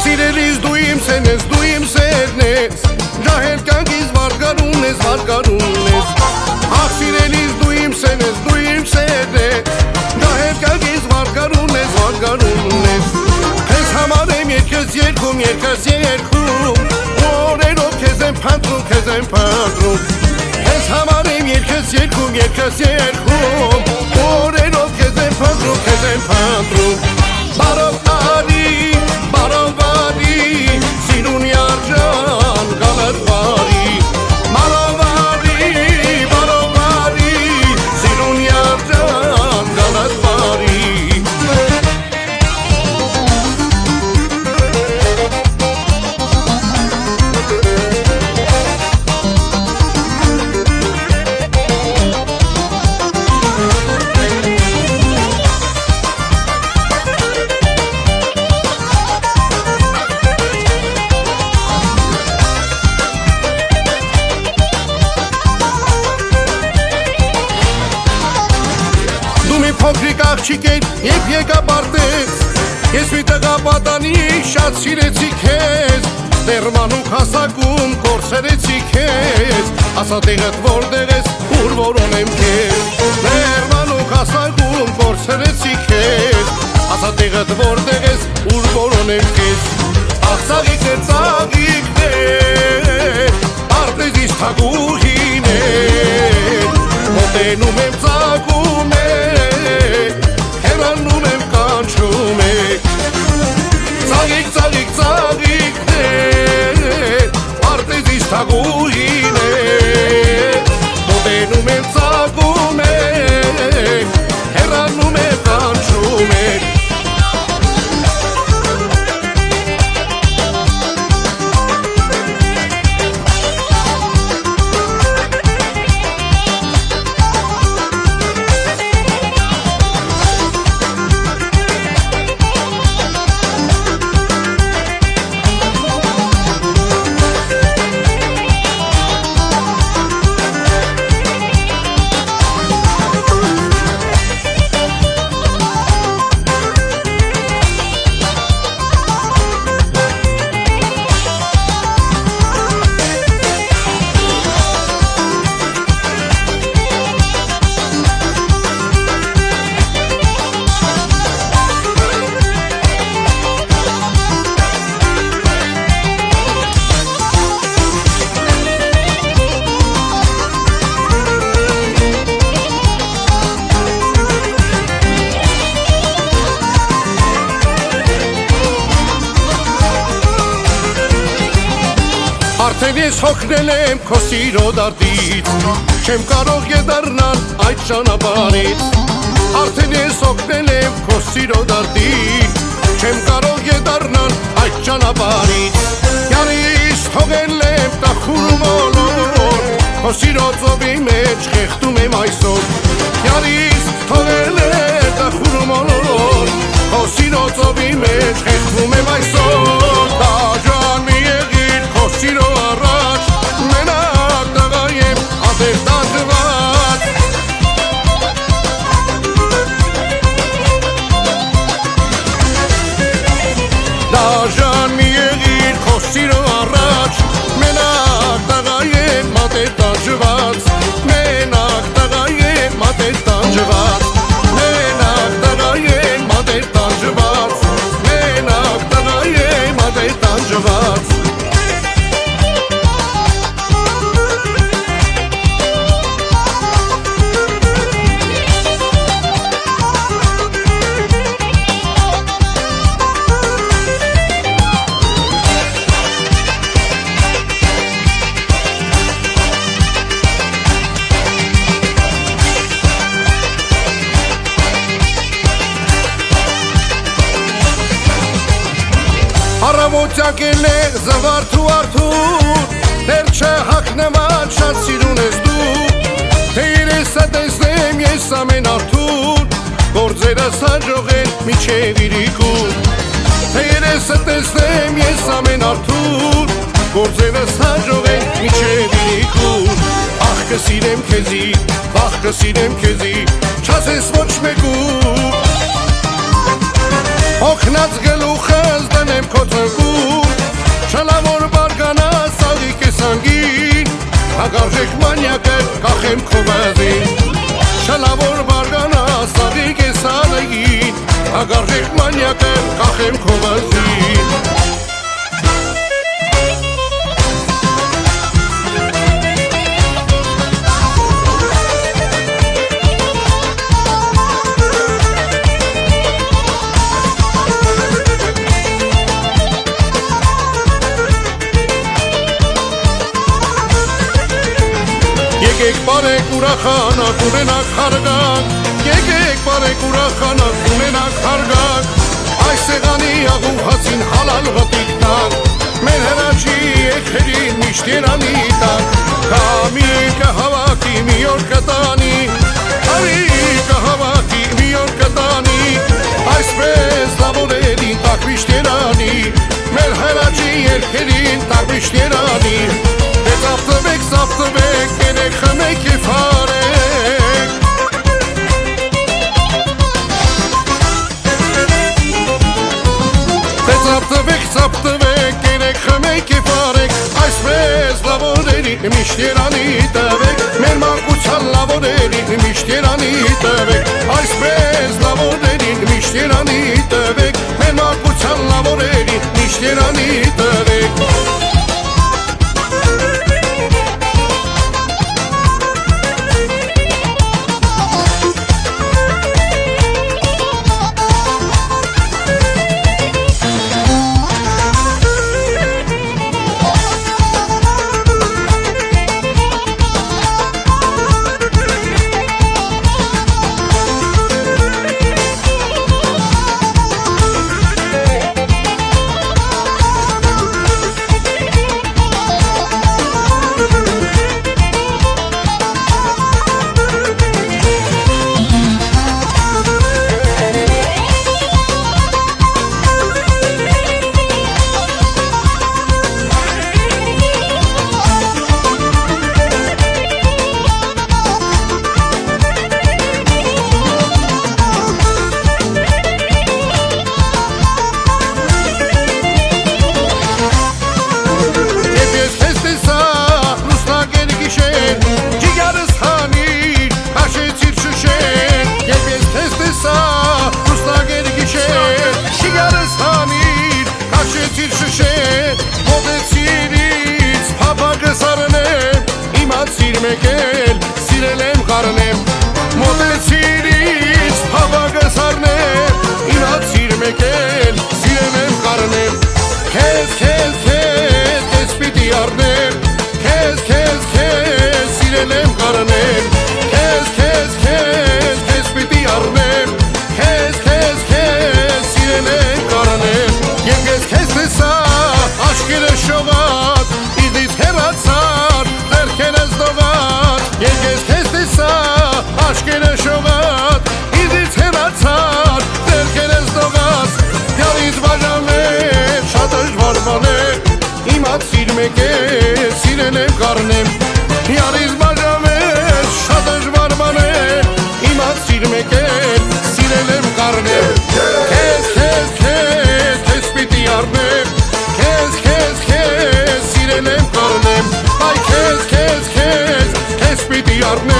Սիրելիս դու իմ սերն ես, դու իմ սերն ես, ջահել կյանքիս վարգարուն ես, վարգարուն ես։ Ախ սիրելիս դու իմ սերն ես, դու իմ սերն ես, ջահել կյանքիս վարգարուն ես, վարգարուն ես։ Քեզ համար եմ երկս երգում, երկս երգում, օրերով քեզ եմ փնտրում, քեզ եմ փնտրում։ Քեզ համար եմ երկս երգում, երկս երգում, օրերով քեզ եմ փնտրում, քեզ եմ փնտրում։ Բարով արի, բարով արի, սիրուն յարջան, գալդ բարի։ Բարով արի, սիրուն յարջան, գալդ բարի։ Փոքրիկ աղջիկ էր, երբ եկա պարտեց, ես մի տղա պատանի շատ սիրեցի քեզ, դեռ մանուկ հասակում կորսրեցի քեզ, ասա տեղդ որտեղ ես, ուր որոնեմ քեզ, դեռ մանուկ հասակում կորսրեցի քեզ, ասա տեղդ որտեղ ես, ուր որոնեմ քեզ։ Ախ ծաղիկներ, արտեզից թագուհիներ, մոտենում եմ ծագում հեռանում եմ կանչում ծաղիկ, ծաղիկ, ծաղիկներ, արտեզից թագուհիներ, մոտենում եմ ծագում հեռանում եմ կանչում Արդեն ես հոգնել եմ քո սիրո դարդից, չեմ կարող յետառնալ այդ ճանապարհից։ Արդեն ես հոգնել եմ քո սիրո դարդից, չեմ կարող յետառնալ այդ ճանապարհից։ Յարից թողել եմ տխուր մոլոր, քո սիրո ծովի մեջ խեղդում եմ այսօր։ Յարից թողել եմ տխուր մոլոր, քո սիրո ծովի մեջ խեղդում եմ այսօր։ Դաժան մի եղիր քո սիրո առաջ, մենակ տղա եմ ատեր տանջված։ Դաժան մի եղիր քո սիրո առաջ, մենակ տղա եմ ատեր տանջված, մենակ տղա եմ ատեր տանջված, մենակ տղա եմ ատեր տանջված, մենակ տղա եմ ատեր տանջված։ Առավոտյակել է զվարթու արթուն, դեր չէ հակնված շատ սիրուն ես դու, թե երեսը տեսնեմ ես ամեն արթուն, գործերս հաջող են միջև իրիկուն, թե երեսը տեսնեմ ես ամեն արթուն, գործերս հաջող են միջև իրիկուն, ախ կսիրեմ քեզի, վախ կսիրեմ քեզի, չասես ոչ մեկու, հոգնած գլուխս դնեմ քո ծնկու, Շալավոր բարգանա սաղի կեսանգին Հագարժեք մանյակը կախեմ քովազին Շալավոր բարգանա սաղի կեսանգին Հագարժեք մանյակը կախեմ քովազին Եկեք բարեք ուրախանակ ունենակ հարգանք Եկեք բարեք ուրախանակ ունենակ հարգանք Այս սեղանի աղուհացին հալալ ղտիկ տանք Մեր հրաչի եքերին միշտ երանի տանք Կամի կհավակի մի օր կտանի Արի կհավակի մի օր կտանի Այսպես լավորելին տակ միշտ երանի Մեր հրաչի եքերին տակ միշտ երանի Սապտվեք, կենեք խմեք և հարեք Սապտվեք, կենեք խմեք և հարեք Այսպես լավորերի միշտ երանի տվեք Մեր մանկության լավորերի միշտ երանի տվեք Այսպես լավորերի միշտ երանի տվեք Մեր մանկության լավորերի միշտ երանի տվեք Մեկել, սիրել եմ խարնեմ Մոտեցիրից հավագս արնեմ Ինացիր մեկել, սիրել եմ խարնեմ Քեզ, քեզ, քեզ, քեզ պիտի արնեմ Քեզ, քեզ, քեզ, սիրել եմ խարնեմ Քեզ, քեզ, քեզ, քեզ պիտի արնեմ Քեզ, քեզ, քեզ, սիրել եմ խարնեմ Եվ քեզ տեսա, աշկերը շողած Իզից հեռացար, ձեռքերս դողած Ես քեզ տեսա, աշկերը շողած Իզից հեռացար, ձեռքերս դողած Յարից բաժանել, շատ դժվար բան է Իմացիր մեկ է, սիրել եմ խառնեմ Յարից բաժանել, շատ դժվար բան է Իմացիր մեկ է, սիրել եմ խառնեմ Քեզ, քեզ, քեզ, քեզ պիտի արնեմ Քեզ, քեզ, քեզ, սիրել եմ խառնեմ Այ քեզ, քեզ, քեզ, քեզ պիտի արնեմ